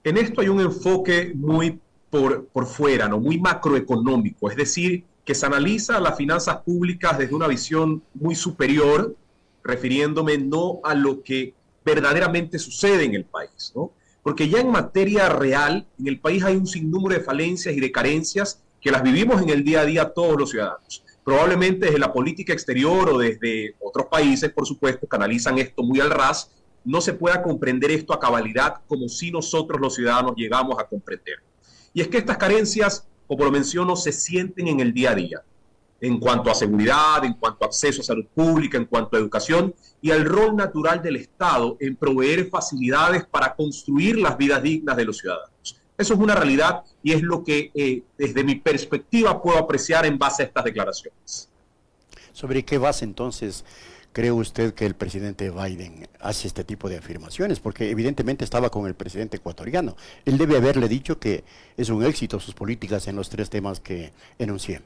En esto hay un enfoque muy por fuera, ¿no? Muy macroeconómico, es decir, que se analiza las finanzas públicas desde una visión muy superior, refiriéndome no a lo que verdaderamente sucede en el país, ¿no? Porque ya en materia real, en el país hay un sinnúmero de falencias y de carencias que las vivimos en el día a día todos los ciudadanos. Probablemente desde la política exterior o desde otros países, por supuesto, que analizan esto muy al ras, no se pueda comprender esto a cabalidad como si nosotros los ciudadanos llegamos a comprender. Y es que estas carencias, como lo menciono, se sienten en el día a día, en cuanto a seguridad, en cuanto a acceso a salud pública, en cuanto a educación y al rol natural del Estado en proveer facilidades para construir las vidas dignas de los ciudadanos. Eso es una realidad y es lo que desde mi perspectiva puedo apreciar en base a estas declaraciones. ¿Sobre qué base entonces cree usted que el presidente Biden hace este tipo de afirmaciones? Porque evidentemente estaba con el presidente ecuatoriano. Él debe haberle dicho que es un éxito sus políticas en los tres temas que enuncié.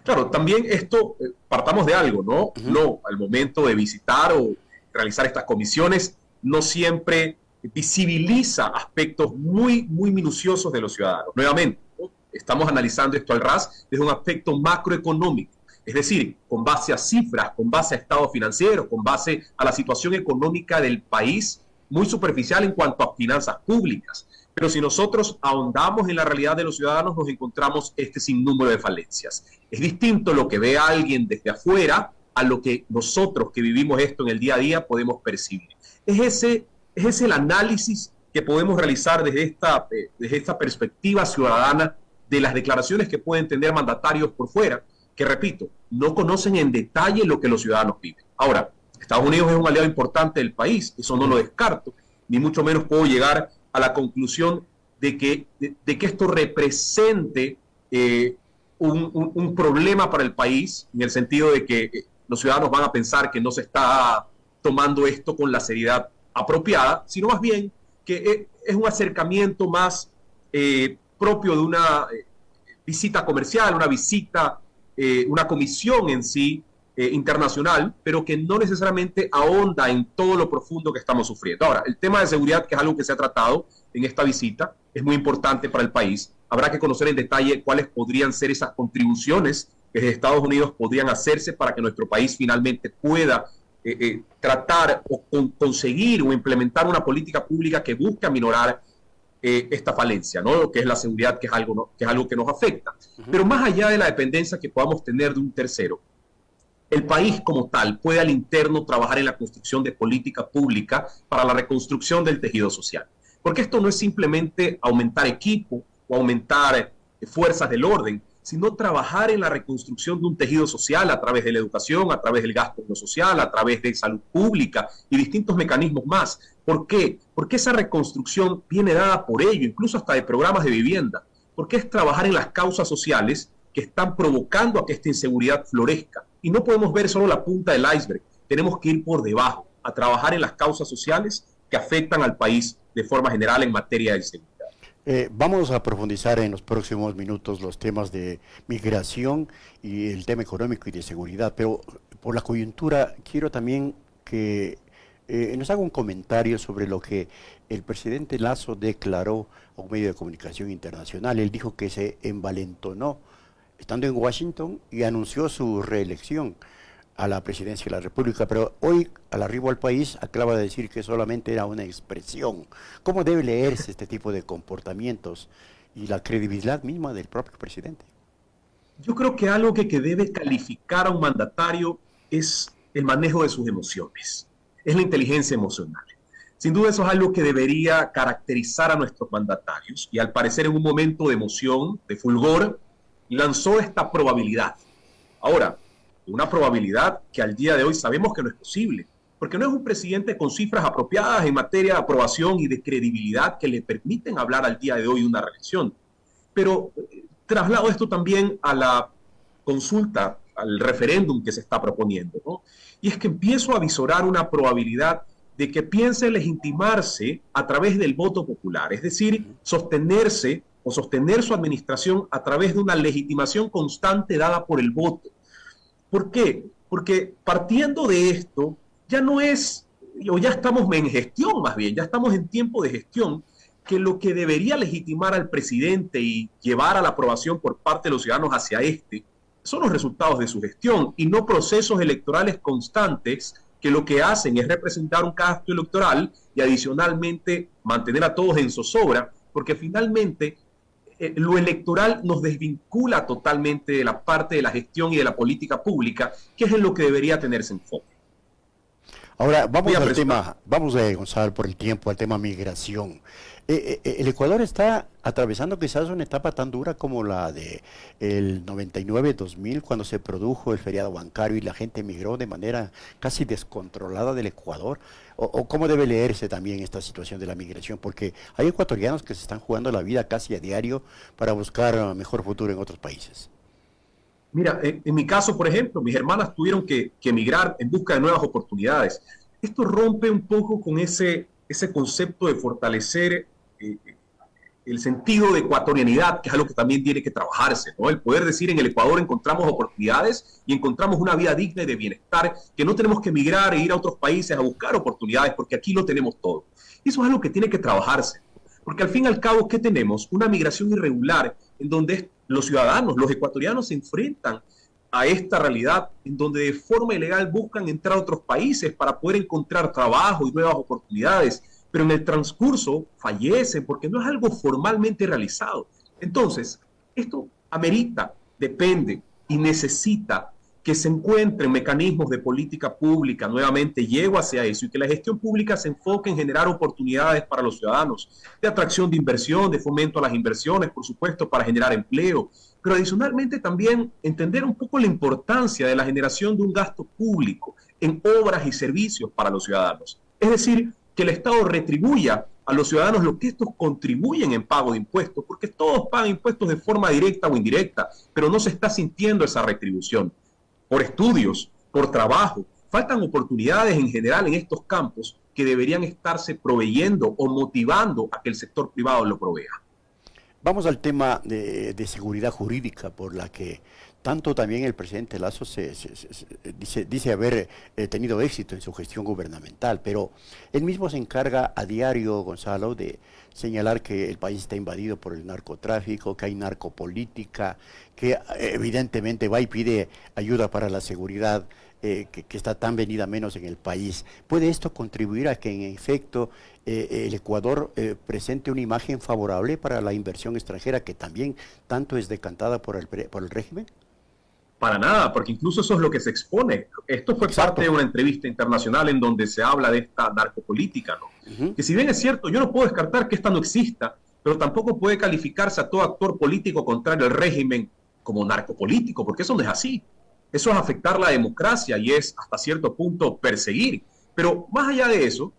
Claro, también esto, partamos de algo, ¿no? No, al momento de visitar o realizar estas comisiones, no siempre visibiliza aspectos muy minuciosos de los ciudadanos. Nuevamente, ¿no? Estamos analizando esto al ras desde un aspecto macroeconómico, es decir, con base a cifras, con base a estados financieros, con base a la situación económica del país, muy superficial en cuanto a finanzas públicas. Pero si nosotros ahondamos en la realidad de los ciudadanos, nos encontramos este sinnúmero de falencias. Es distinto lo que ve alguien desde afuera a lo que nosotros que vivimos esto en el día a día podemos percibir. Es ese el análisis que podemos realizar desde esta perspectiva ciudadana de las declaraciones que pueden tener mandatarios por fuera, que repito, no conocen en detalle lo que los ciudadanos viven. Ahora, Estados Unidos es un aliado importante del país, eso no lo descarto, ni mucho menos puedo llegar a la conclusión de que esto represente un problema para el país, en el sentido de que los ciudadanos van a pensar que no se está tomando esto con la seriedad apropiada, sino más bien que es un acercamiento más propio de una visita comercial, una visita, una comisión en sí internacional, pero que no necesariamente ahonda en todo lo profundo que estamos sufriendo. Ahora, el tema de seguridad, que es algo que se ha tratado en esta visita, es muy importante para el país. Habrá que conocer en detalle cuáles podrían ser esas contribuciones que desde Estados Unidos podrían hacerse para que nuestro país finalmente pueda tratar o conseguir o implementar una política pública que busque aminorar esta falencia, ¿no? Que es la seguridad, que es algo, ¿no? Que es algo que nos afecta. Pero más allá de la dependencia que podamos tener de un tercero, el país como tal puede al interno trabajar en la construcción de política pública para la reconstrucción del tejido social. Porque esto no es simplemente aumentar equipo o aumentar fuerzas del orden, sino trabajar en la reconstrucción de un tejido social a través de la educación, a través del gasto en lo social, a través de salud pública y distintos mecanismos más. ¿Por qué? Porque esa reconstrucción viene dada por ello, incluso hasta de programas de vivienda, porque es trabajar en las causas sociales que están provocando a que esta inseguridad florezca. Y no podemos ver solo la punta del iceberg, tenemos que ir por debajo, a trabajar en las causas sociales que afectan al país de forma general en materia de inseguridad. Vamos a profundizar en los próximos minutos los temas de migración y el tema económico y de seguridad, pero por la coyuntura quiero también que nos haga un comentario sobre lo que el presidente Lasso declaró a un medio de comunicación internacional. Él dijo que se envalentonó estando en Washington y anunció su reelección a la presidencia de la República, pero hoy al arribo al país acaba de decir que solamente era una expresión. ¿Cómo debe leerse este tipo de comportamientos y la credibilidad misma del propio presidente? Yo creo que algo que debe calificar a un mandatario es el manejo de sus emociones, es la inteligencia emocional. Sin duda eso es algo que debería caracterizar a nuestros mandatarios y al parecer en un momento de emoción, de fulgor, lanzó esta probabilidad. Ahora, una probabilidad que al día de hoy sabemos que no es posible, porque no es un presidente con cifras apropiadas en materia de aprobación y de credibilidad que le permiten hablar al día de hoy de una reelección. Pero traslado esto también a la consulta, al referéndum que se está proponiendo, ¿no? Y es que empiezo a visorar una probabilidad de que piense legitimarse a través del voto popular, es decir, sostenerse o sostener su administración a través de una legitimación constante dada por el voto. ¿Por qué? Porque partiendo de esto, ya no es, o ya estamos en gestión más bien, ya estamos en tiempo de gestión, que lo que debería legitimar al presidente y llevar a la aprobación por parte de los ciudadanos hacia este son los resultados de su gestión y no procesos electorales constantes que lo que hacen es representar un gasto electoral y adicionalmente mantener a todos en zozobra, porque finalmente lo electoral nos desvincula totalmente de la parte de la gestión y de la política pública, que es en lo que debería tenerse enfoque. Ahora, vamos al tema, vamos a Gonzalo por el tiempo, al tema migración. El Ecuador está atravesando quizás una etapa tan dura como la de el 99-2000, cuando se produjo el feriado bancario y la gente emigró de manera casi descontrolada del Ecuador. O cómo debe leerse también esta situación de la migración, porque hay ecuatorianos que se están jugando la vida casi a diario para buscar un mejor futuro en otros países. Mira, en mi caso, por ejemplo, mis hermanas tuvieron que emigrar en busca de nuevas oportunidades. Esto rompe un poco con ese concepto de fortalecer el sentido de ecuatorianidad, que es algo que también tiene que trabajarse, ¿no? El poder decir en el Ecuador encontramos oportunidades y encontramos una vida digna y de bienestar, que no tenemos que emigrar e ir a otros países a buscar oportunidades, porque aquí lo tenemos todo. Eso es algo que tiene que trabajarse, porque al fin y al cabo, ¿qué tenemos? Una migración irregular en donde los ciudadanos, los ecuatorianos se enfrentan a esta realidad en donde de forma ilegal buscan entrar a otros países para poder encontrar trabajo y nuevas oportunidades, pero en el transcurso fallecen porque no es algo formalmente realizado. Entonces, esto amerita, depende y necesita que se encuentren mecanismos de política pública, nuevamente llego hacia eso, y que la gestión pública se enfoque en generar oportunidades para los ciudadanos, de atracción de inversión, de fomento a las inversiones, por supuesto, para generar empleo, pero adicionalmente también entender un poco la importancia de la generación de un gasto público en obras y servicios para los ciudadanos. Es decir, que el Estado retribuya a los ciudadanos lo que estos contribuyen en pago de impuestos, porque todos pagan impuestos de forma directa o indirecta, pero no se está sintiendo esa retribución. Por estudios, por trabajo, faltan oportunidades en general en estos campos que deberían estarse proveyendo o motivando a que el sector privado lo provea. Vamos al tema de seguridad jurídica, por la que tanto también el presidente Lasso dice haber tenido éxito en su gestión gubernamental, pero él mismo se encarga a diario, Gonzalo, de señalar que el país está invadido por el narcotráfico, que hay narcopolítica, que evidentemente va y pide ayuda para la seguridad, que está tan venida menos en el país. ¿Puede esto contribuir a que en efecto el Ecuador presente una imagen favorable para la inversión extranjera que también tanto es decantada por el régimen? Para nada, porque incluso eso es lo que se expone. Esto fue Exacto. parte de una entrevista internacional en donde se habla de esta narcopolítica, ¿no? Que si bien es cierto, yo no puedo descartar que esta no exista, pero tampoco puede calificarse a todo actor político contrario al régimen como narcopolítico, porque eso no es así. Eso es afectar la democracia y es hasta cierto punto perseguir. Pero más allá de eso,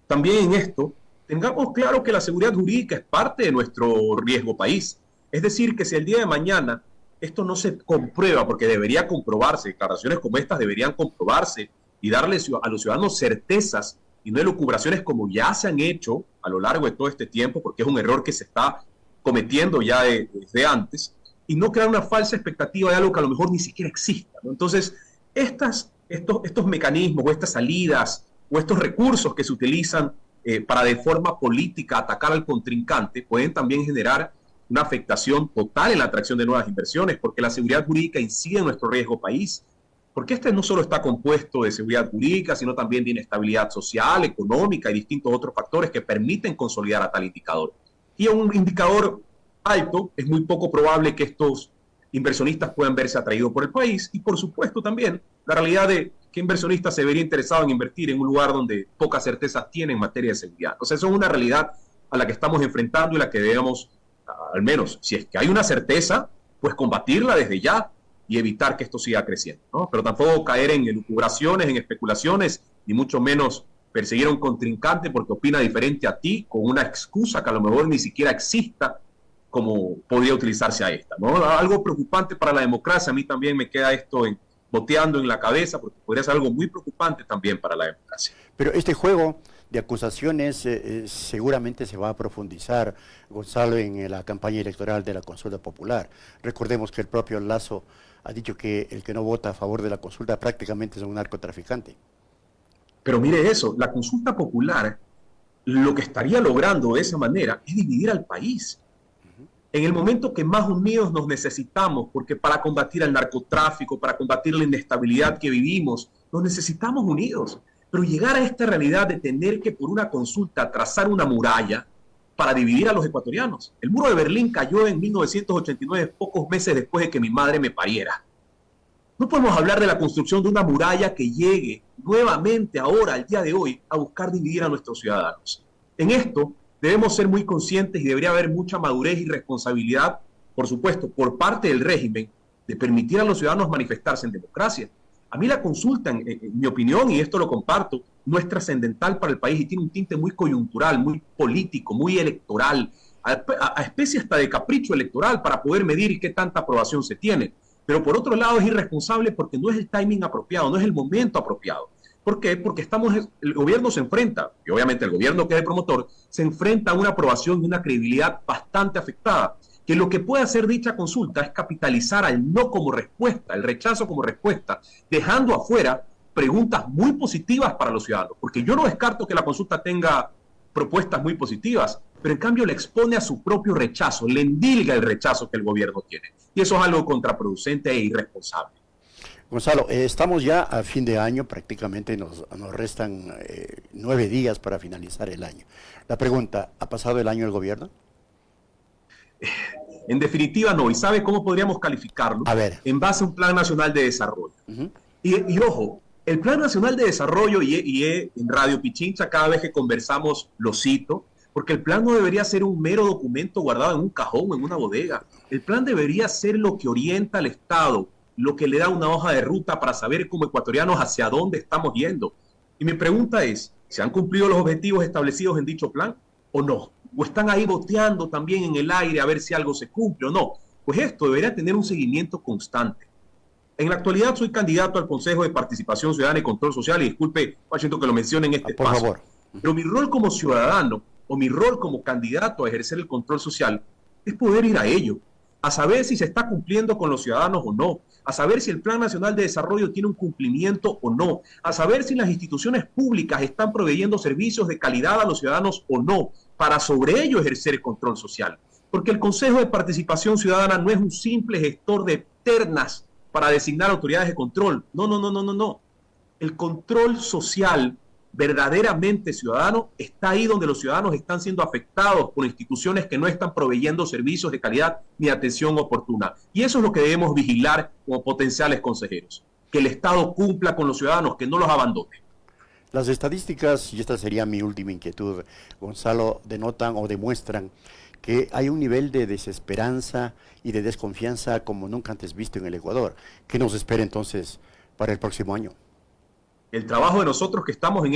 también en esto, tengamos claro que la seguridad jurídica es parte de nuestro riesgo país. Es decir, que si el día de mañana esto no se comprueba, porque debería comprobarse, declaraciones como estas deberían comprobarse y darle a los ciudadanos certezas y no elucubraciones como ya se han hecho a lo largo de todo este tiempo, porque es un error que se está cometiendo ya desde antes, y no crear una falsa expectativa de algo que a lo mejor ni siquiera exista, ¿no? Entonces, estos mecanismos o estas salidas o estos recursos que se utilizan para de forma política atacar al contrincante pueden también generar una afectación total en la atracción de nuevas inversiones, porque la seguridad jurídica incide en nuestro riesgo país, porque este no solo está compuesto de seguridad jurídica, sino también de inestabilidad social, económica y distintos otros factores que permiten consolidar a tal indicador. Y a un indicador alto, es muy poco probable que estos inversionistas puedan verse atraídos por el país, y por supuesto también la realidad de que inversionistas se vería interesado en invertir en un lugar donde pocas certezas tienen en materia de seguridad. O sea, eso es una realidad a la que estamos enfrentando y la que debemos, al menos, si es que hay una certeza, pues combatirla desde ya y evitar que esto siga creciendo, ¿no? Pero tampoco caer en elucubraciones, en especulaciones, ni mucho menos perseguir a un contrincante porque opina diferente a ti con una excusa que a lo mejor ni siquiera exista como podría utilizarse a esta, ¿no? Algo preocupante para la democracia. A mí también me queda esto boteando en la cabeza, porque podría ser algo muy preocupante también para la democracia. Pero este juego de acusaciones seguramente se va a profundizar, Gonzalo, en la campaña electoral de la consulta popular. Recordemos que el propio Lasso ha dicho que el que no vota a favor de la consulta prácticamente es un narcotraficante. Pero mire eso, la consulta popular lo que estaría logrando de esa manera es dividir al país. En el momento que más unidos nos necesitamos, porque para combatir el narcotráfico, para combatir la inestabilidad que vivimos, nos necesitamos unidos. Pero llegar a esta realidad de tener que por una consulta trazar una muralla para dividir a los ecuatorianos. El muro de Berlín cayó en 1989, pocos meses después de que mi madre me pariera. No podemos hablar de la construcción de una muralla que llegue nuevamente ahora, al día de hoy, a buscar dividir a nuestros ciudadanos. En esto debemos ser muy conscientes y debería haber mucha madurez y responsabilidad, por supuesto, por parte del régimen, de permitir a los ciudadanos manifestarse en democracia. A mí la consulta, en mi opinión, y esto lo comparto, no es trascendental para el país y tiene un tinte muy coyuntural, muy político, muy electoral, a especie hasta de capricho electoral para poder medir qué tanta aprobación se tiene. Pero por otro lado es irresponsable porque no es el timing apropiado, no es el momento apropiado. ¿Por qué? Porque el gobierno se enfrenta, y obviamente el gobierno que es el promotor, se enfrenta a una aprobación y una credibilidad bastante afectada, que lo que puede hacer dicha consulta es capitalizar al no como respuesta, el rechazo como respuesta, dejando afuera preguntas muy positivas para los ciudadanos, porque yo no descarto que la consulta tenga propuestas muy positivas, pero en cambio le expone a su propio rechazo, le endilga el rechazo que el gobierno tiene, y eso es algo contraproducente e irresponsable. Gonzalo, estamos ya a fin de año, prácticamente nos restan 9 días para finalizar el año. La pregunta, ¿ha pasado el año el gobierno? En definitiva no, y ¿sabe cómo podríamos calificarlo? A ver. En base a un Plan Nacional de Desarrollo. Y ojo, el Plan Nacional de Desarrollo, en Radio Pichincha cada vez que conversamos lo cito, porque el plan no debería ser un mero documento guardado en un cajón o en una bodega. El plan debería ser lo que orienta al Estado, lo que le da una hoja de ruta para saber como ecuatorianos hacia dónde estamos yendo. Y mi pregunta es, ¿se han cumplido los objetivos establecidos en dicho plan o no? ¿O están ahí boteando también en el aire a ver si algo se cumple o no? Pues esto debería tener un seguimiento constante. En la actualidad soy candidato al Consejo de Participación Ciudadana y Control Social, y disculpe, Washington, que lo mencione en este espacio. Por favor. Pero mi rol como ciudadano o mi rol como candidato a ejercer el control social es poder ir a ello, a saber si se está cumpliendo con los ciudadanos o no, a saber si el Plan Nacional de Desarrollo tiene un cumplimiento o no, a saber si las instituciones públicas están proveyendo servicios de calidad a los ciudadanos o no, para sobre ello ejercer el control social. Porque el Consejo de Participación Ciudadana no es un simple gestor de ternas para designar autoridades de control. No. El control social verdaderamente ciudadano está ahí donde los ciudadanos están siendo afectados por instituciones que no están proveyendo servicios de calidad ni atención oportuna. Y eso es lo que debemos vigilar como potenciales consejeros. Que el Estado cumpla con los ciudadanos, que no los abandone. Las estadísticas, y esta sería mi última inquietud, Gonzalo, denotan o demuestran que hay un nivel de desesperanza y de desconfianza como nunca antes visto en el Ecuador. ¿Qué nos espera entonces para el próximo año? El trabajo de nosotros que estamos en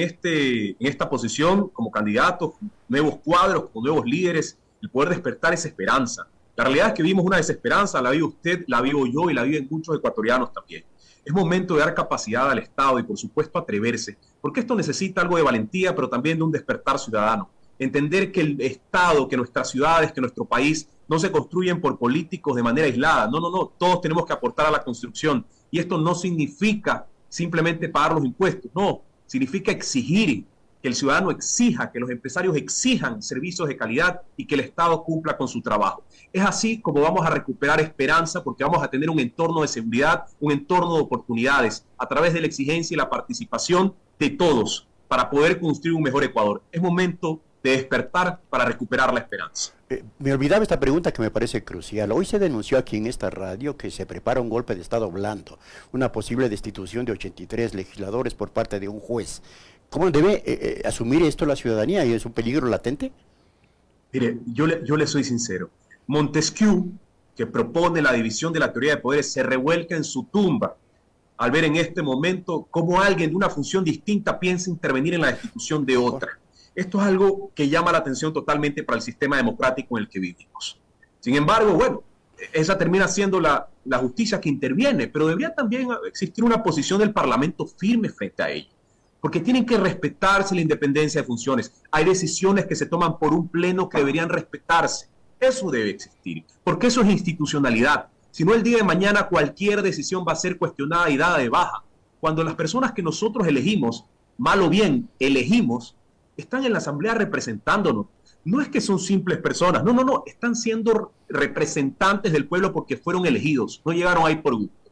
esta posición como candidatos, nuevos cuadros, como nuevos líderes, el poder despertar esa esperanza. La realidad es que vimos una desesperanza, la vive usted, la vivo yo y la viven muchos ecuatorianos también. Es momento de dar capacidad al Estado y, por supuesto, atreverse, porque esto necesita algo de valentía, pero también de un despertar ciudadano. Entender que el Estado, que nuestras ciudades, que nuestro país no se construyen por políticos de manera aislada. No. Todos tenemos que aportar a la construcción. Y esto no significa simplemente pagar los impuestos. No, significa exigir, que el ciudadano exija, que los empresarios exijan servicios de calidad y que el Estado cumpla con su trabajo. Es así como vamos a recuperar esperanza, porque vamos a tener un entorno de seguridad, un entorno de oportunidades, a través de la exigencia y la participación de todos para poder construir un mejor Ecuador. Es momento de despertar para recuperar la esperanza. Me olvidaba esta pregunta que me parece crucial. Hoy se denunció aquí en esta radio que se prepara un golpe de Estado blando, una posible destitución de 83 legisladores por parte de un juez. ¿Cómo debe asumir esto la ciudadanía? ¿Y es un peligro latente? Mire, yo le soy sincero. Montesquieu, que propone la división de la teoría de poderes, se revuelca en su tumba al ver en este momento cómo alguien de una función distinta piensa intervenir en la destitución de otra. Esto es algo que llama la atención totalmente para el sistema democrático en el que vivimos. Sin embargo, bueno, esa termina siendo la justicia que interviene, pero debería también existir una posición del Parlamento firme frente a ello, porque tienen que respetarse la independencia de funciones. Hay decisiones que se toman por un pleno que deberían respetarse. Eso debe existir, porque eso es institucionalidad. Si no, el día de mañana cualquier decisión va a ser cuestionada y dada de baja. Cuando las personas que nosotros elegimos, mal o bien elegimos, están en la Asamblea representándonos. No es que son simples personas, no, están siendo representantes del pueblo porque fueron elegidos, no llegaron ahí por gusto.